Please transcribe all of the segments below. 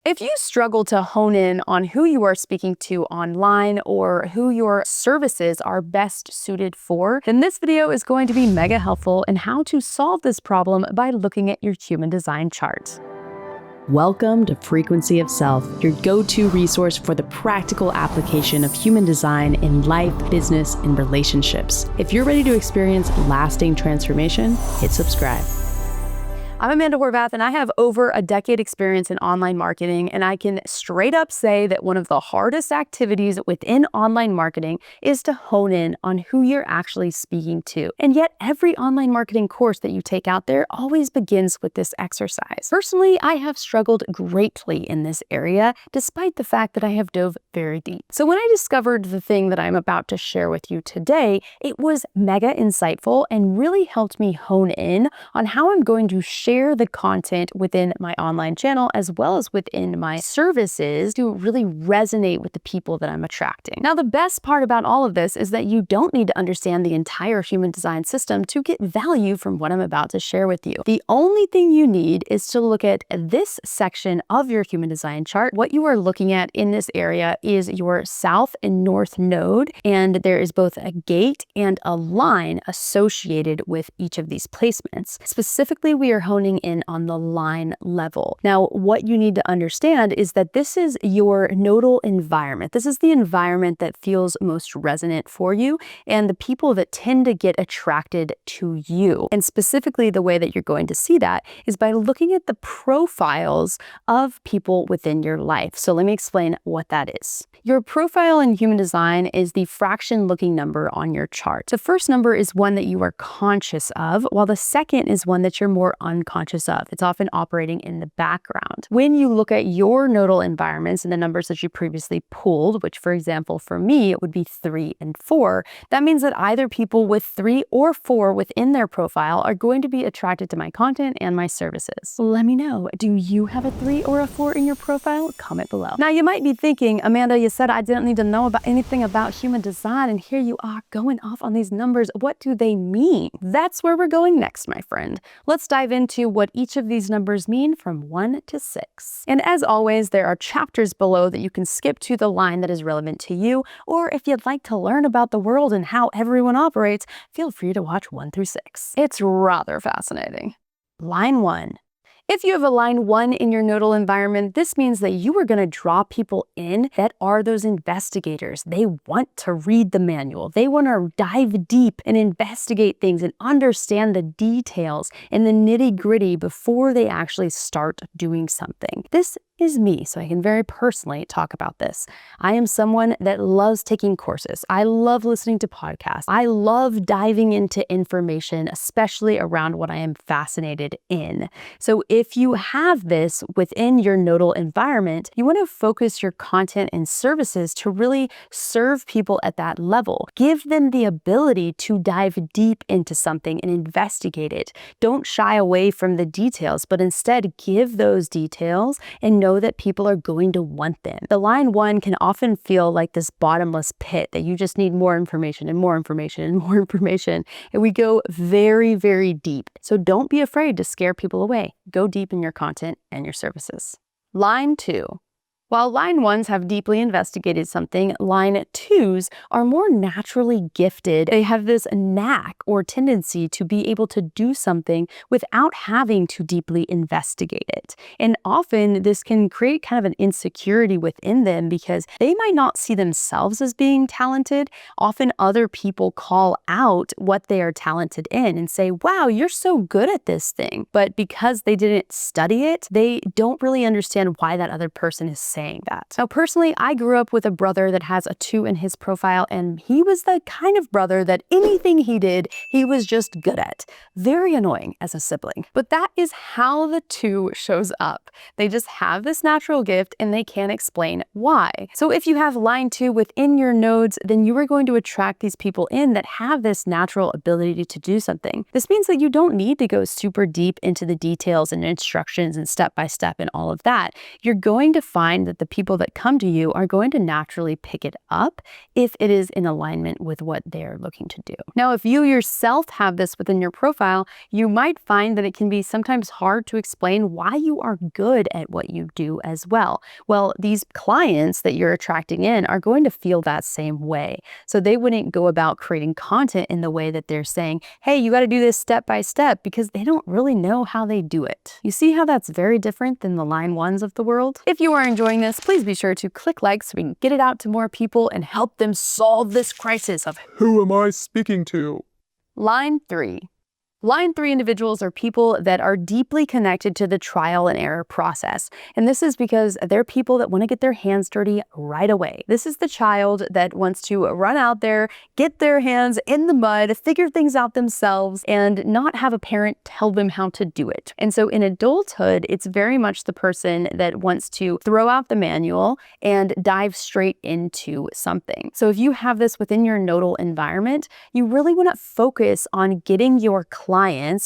If you struggle to hone in on who you are speaking to online or who your services are best suited for, then this video is going to be mega helpful in how to solve this problem by looking at your human design chart. Welcome to Frequency of Self, your go-to resource for the practical application of human design in life, business, and relationships. If you're ready to experience lasting transformation, hit subscribe. I'm Amanda Horvath, and I have over a decade experience in online marketing, and I can straight up say that one of the hardest activities within online marketing is to hone in on who you're actually speaking to. And yet every online marketing course that you take out there always begins with this exercise. Personally, I have struggled greatly in this area, despite the fact that I have dove very deep. So when I discovered the thing that I'm about to share with you today, it was mega insightful and really helped me hone in on how I'm going to share the content within my online channel as well as within my services to really resonate with the people that I'm attracting. Now, the best part about all of this is that you don't need to understand the entire human design system to get value from what I'm about to share with you. The only thing you need is to look at this section of your human design chart. What you are looking at in this area is your south and north node, and there is both a gate and a line associated with each of these placements. Specifically, we are honing in on the line level. Now, what you need to understand is that this is your nodal environment. This is the environment that feels most resonant for you and the people that tend to get attracted to you. And specifically, the way that you're going to see that is by looking at the profiles of people within your life. So let me explain what that is. Your profile in human design is the fraction looking number on your chart. The first number is one that you are conscious of, while the second is one that you're more unconscious of. It's often operating in the background. When you look at your nodal environments and the numbers that you previously pulled, which for example, for me, it would be 3 and 4, that means that either people with 3 or 4 within their profile are going to be attracted to my content and my services. Let me know, do you have a 3 or a 4 in your profile? Comment below. Now, you might be thinking, Amanda, you said I didn't need to know about anything about human design, and here you are going off on these numbers. What do they mean? That's where we're going next, my friend. Let's dive into what each of these numbers mean from 1 to 6. And as always, there are chapters below that you can skip to the line that is relevant to you, or if you'd like to learn about the world and how everyone operates, feel free to watch 1 through 6. It's rather fascinating. Line 1. If you have a line 1 in your nodal environment, this means that you are going to draw people in that are those investigators. They want to read the manual. They want to dive deep and investigate things and understand the details and the nitty-gritty before they actually start doing something. This is me, so I can very personally talk about this. I am someone that loves taking courses. I love listening to podcasts. I love diving into information, especially around what I am fascinated in. So if you have this within your nodal environment, you want to focus your content and services to really serve people at that level. Give them the ability to dive deep into something and investigate it. Don't shy away from the details, but instead give those details and know that people are going to want them. The line 1 can often feel like this bottomless pit that you just need more information and more information and more information. And we go very, very deep. So don't be afraid to scare people away. Go deep in your content and your services. Line 2. While line 1s have deeply investigated something, line 2s are more naturally gifted. They have this knack or tendency to be able to do something without having to deeply investigate it. And often this can create kind of an insecurity within them because they might not see themselves as being talented. Often other people call out what they are talented in and say, wow, you're so good at this thing. But because they didn't study it, they don't really understand why that other person is saying that. Now, personally, I grew up with a brother that has a 2 in his profile, and he was the kind of brother that anything he did, he was just good at. Very annoying as a sibling. But that is how the 2 shows up. They just have this natural gift and they can't explain why. So if you have line 2 within your nodes, then you are going to attract these people in that have this natural ability to do something. This means that you don't need to go super deep into the details and instructions and step by step and all of that. You're going to find that the people that come to you are going to naturally pick it up if it is in alignment with what they're looking to do. Now, if you yourself have this within your profile, you might find that it can be sometimes hard to explain why you are good at what you do as well. Well, these clients that you're attracting in are going to feel that same way. So they wouldn't go about creating content in the way that they're saying, hey, you got to do this step by step, because they don't really know how they do it. You see how that's very different than the line ones of the world? If you are enjoying this, please be sure to click like so we can get it out to more people and help them solve this crisis of who am I speaking to? Line 3. Line 3 individuals are people that are deeply connected to the trial and error process. And this is because they're people that want to get their hands dirty right away. This is the child that wants to run out there, get their hands in the mud, figure things out themselves, and not have a parent tell them how to do it. And so in adulthood, it's very much the person that wants to throw out the manual and dive straight into something. So if you have this within your nodal environment, you really want to focus on getting your clients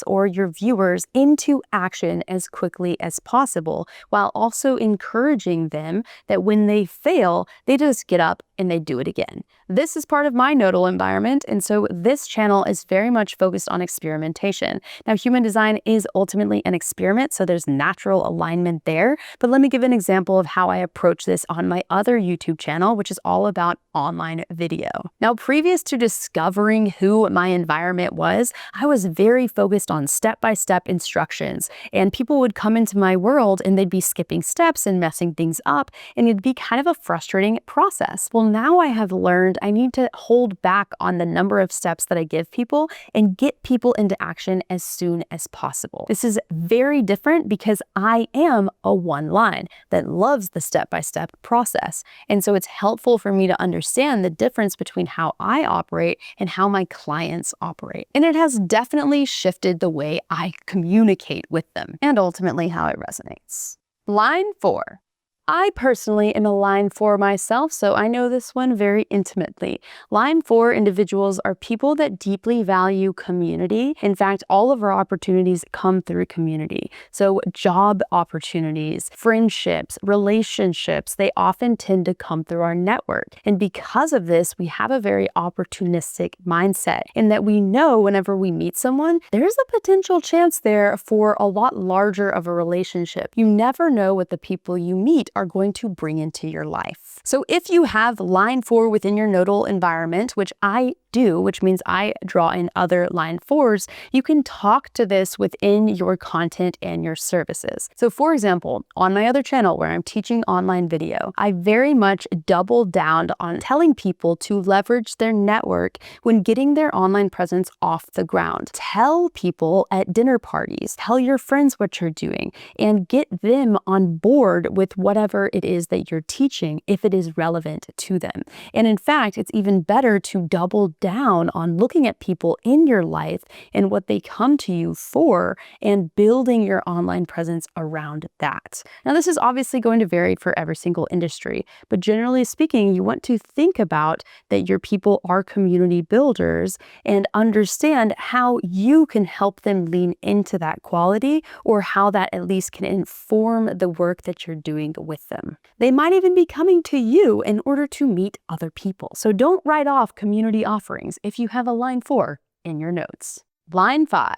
or your viewers into action as quickly as possible, while also encouraging them that when they fail, they just get up and they do it again. This is part of my nodal environment, and so this channel is very much focused on experimentation. Now, human design is ultimately an experiment, so there's natural alignment there, but let me give an example of how I approach this on my other YouTube channel, which is all about online video. Now, previous to discovering who my environment was, I was very focused on step-by-step instructions, and people would come into my world and they'd be skipping steps and messing things up, and it'd be kind of a frustrating process. Well, now I have learned I need to hold back on the number of steps that I give people and get people into action as soon as possible. This is very different because I am a one line that loves the step-by-step process. And so it's helpful for me to understand the difference between how I operate and how my clients operate. And it has definitely shifted the way I communicate with them and ultimately how it resonates. Line 4. I personally am a line 4 myself, so I know this one very intimately. Line 4 individuals are people that deeply value community. In fact, all of our opportunities come through community. So job opportunities, friendships, relationships, they often tend to come through our network. And because of this, we have a very opportunistic mindset in that we know whenever we meet someone, there's a potential chance there for a lot larger of a relationship. You never know what the people you meet are going to bring into your life. So if you have line 4 within your nodal environment, which I do, which means I draw in other line 4s, you can talk to this within your content and your services. So for example, on my other channel where I'm teaching online video, I very much double down on telling people to leverage their network when getting their online presence off the ground. Tell people at dinner parties, tell your friends what you're doing, and get them on board with whatever it is that you're teaching if it is relevant to them. And in fact, it's even better to double down on looking at people in your life and what they come to you for and building your online presence around that. Now, this is obviously going to vary for every single industry, but generally speaking, you want to think about that your people are community builders and understand how you can help them lean into that quality, or how that at least can inform the work that you're doing with them. They might even be coming to you in order to meet other people. So don't write off community offerings if you have a line 4 in your notes. Line 5.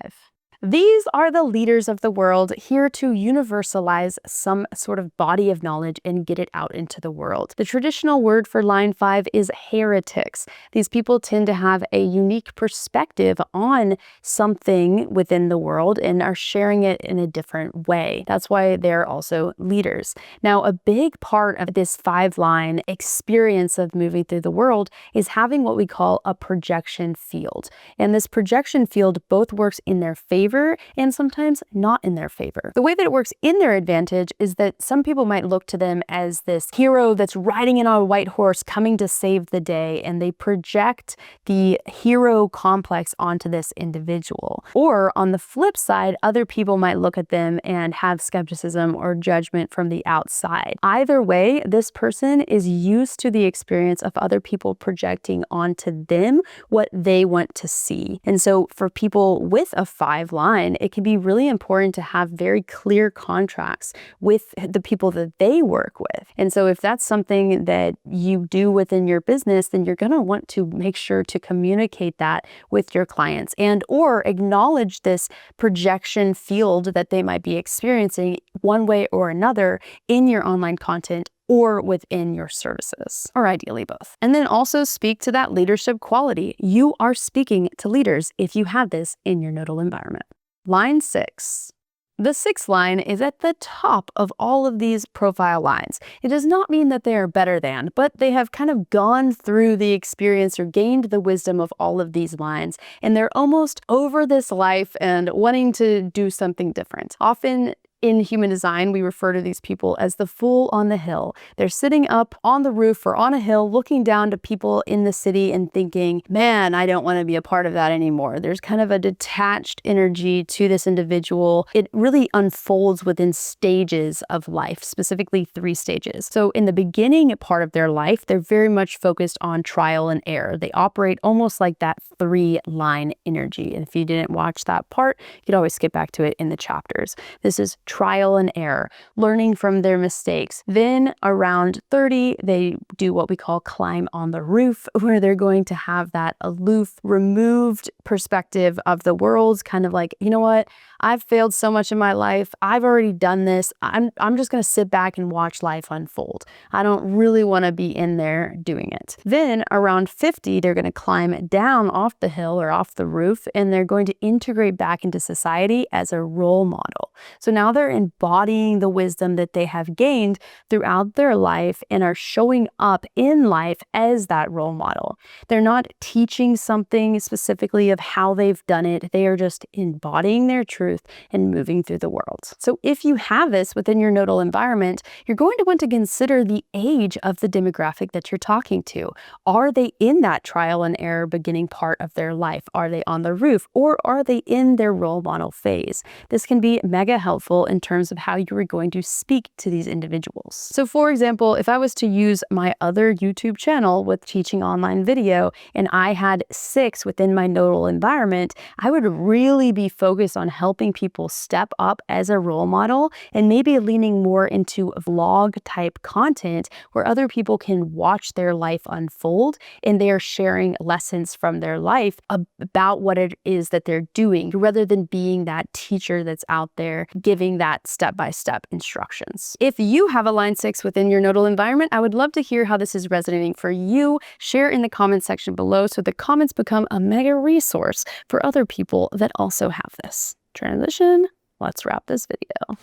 These are the leaders of the world, here to universalize some sort of body of knowledge and get it out into the world. The traditional word for line 5 is heretics. These people tend to have a unique perspective on something within the world and are sharing it in a different way. That's why they're also leaders. Now, a big part of this 5-line experience of moving through the world is having what we call a projection field. And this projection field both works in their favor and sometimes not in their favor. The way that it works in their advantage is that some people might look to them as this hero that's riding in on a white horse coming to save the day, and they project the hero complex onto this individual. Or on the flip side, other people might look at them and have skepticism or judgment from the outside. Either way, this person is used to the experience of other people projecting onto them what they want to see. And so for people with a 5 line, it can be really important to have very clear contracts with the people that they work with. And so if that's something that you do within your business, then you're going to want to make sure to communicate that with your clients and or acknowledge this projection field that they might be experiencing one way or another in your online content or within your services, or ideally both. And then also speak to that leadership quality. You are speaking to leaders if you have this in your nodal environment. Line 6. The 6th line is at the top of all of these profile lines. It does not mean that they are better than, but they have kind of gone through the experience or gained the wisdom of all of these lines, and they're almost over this life and wanting to do something different. Often in human design, we refer to these people as the fool on the hill. They're sitting up on the roof or on a hill looking down to people in the city and thinking, man, I don't want to be a part of that anymore. There's kind of a detached energy to this individual. It really unfolds within stages of life, specifically 3 stages. So in the beginning part of their life, they're very much focused on trial and error. They operate almost like that 3-line energy. And if you didn't watch that part, you could always skip back to it in the chapters. This is trial and error, learning from their mistakes. Then around 30, they do what we call climb on the roof, where they're going to have that aloof, removed perspective of the world, kind of like, you know what? I've failed so much in my life. I've already done this. I'm just going to sit back and watch life unfold. I don't really want to be in there doing it. Then around 50, they're going to climb down off the hill or off the roof, and they're going to integrate back into society as a role model. So now they're embodying the wisdom that they have gained throughout their life and are showing up in life as that role model. They're not teaching something specifically of how they've done it. They are just embodying their truth and moving through the world. So if you have this within your nodal environment, you're going to want to consider the age of the demographic that you're talking to. Are they in that trial and error beginning part of their life? Are they on the roof, or are they in their role model phase? This can be mega helpful in terms of how you are going to speak to these individuals. So for example, if I was to use my other YouTube channel with teaching online video and I had 6 within my nodal environment, I would really be focused on helping people step up as a role model and maybe leaning more into vlog type content where other people can watch their life unfold and they are sharing lessons from their life about what it is that they're doing, rather than being that teacher that's out there giving that step-by-step instructions. If you have a line 6 within your nodal environment, I would love to hear how this is resonating for you. Share in the comment section below so the comments become a mega resource for other people that also have this. Transition, let's wrap this video.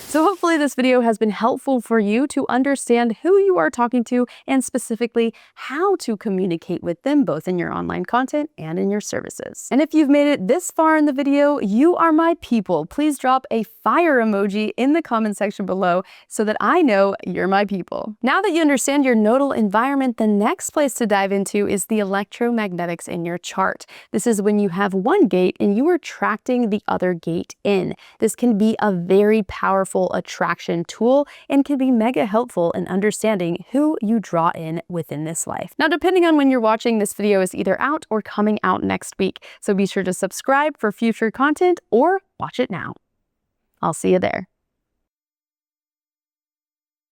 So hopefully this video has been helpful for you to understand who you are talking to and specifically how to communicate with them both in your online content and in your services. And if you've made it this far in the video, you are my people. Please drop a fire emoji in the comment section below so that I know you're my people. Now that you understand your nodal environment, the next place to dive into is the electromagnetics in your chart. This is when you have one gate and you are attracting the other gate in. This can be a very powerful attraction tool and can be mega helpful in understanding who you draw in within this life. Now, depending on when you're watching, this video is either out or coming out next week. So be sure to subscribe for future content or watch it now. I'll see you there.